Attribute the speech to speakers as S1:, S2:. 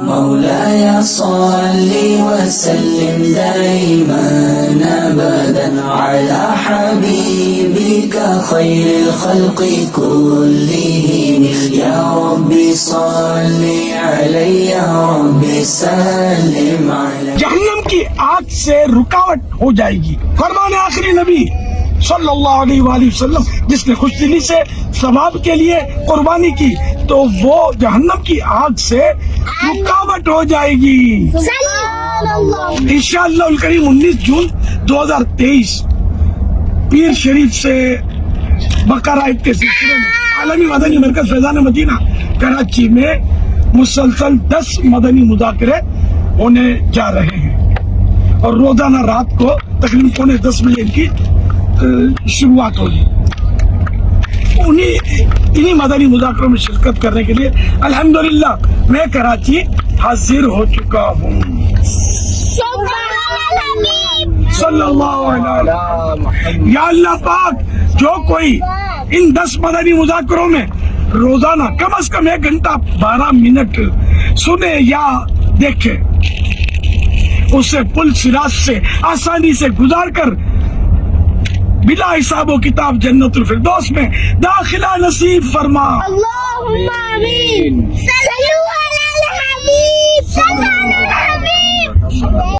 S1: مولاي صل وسلم دائما أبدا على حبيبك خير الخلق كلهم يا ربي صل عليه يا ربي سلم عليه.
S2: جہنم کی آگ سے رکاوٹ ہو جائے گی. فرمان آخری نبی صلی اللہ علیہ وآلہ وسلم جس نے خوش دلی سے ثواب کے لیے قربانی کی تو وہ جہنم کی آگ سے رکاوٹ ہو جائے گی. انشاءاللہ الکریم 19 جون 2023 پیر شریف سے بقرہ کے سلسلے میں عالمی مدنی مرکز فیضان مدینہ کراچی میں مسلسل 10 مدنی مذاکرے ہونے جا رہے ہیں اور روزانہ رات کو تقریباً 9:45 بجے ان کی شروعات ہوگی. انہی مدنی مذاکروں میں شرکت کرنے کے لیے الحمدللہ میں کراچی حاضر ہو چکا ہوں. صلی اللہ علیہ وسلم. یا اللہ پاک جو کوئی ان 10 مدنی مذاکروں میں روزانہ کم از کم 1 گھنٹہ 12 منٹ سنے یا دیکھے اسے پل صراط سے آسانی سے گزار کر بلا حساب و کتاب جنت الفردوس میں داخلہ نصیب فرما.
S3: اللہم آمین. صلو علی الحبیب صلی اللہ علیہ وسلم.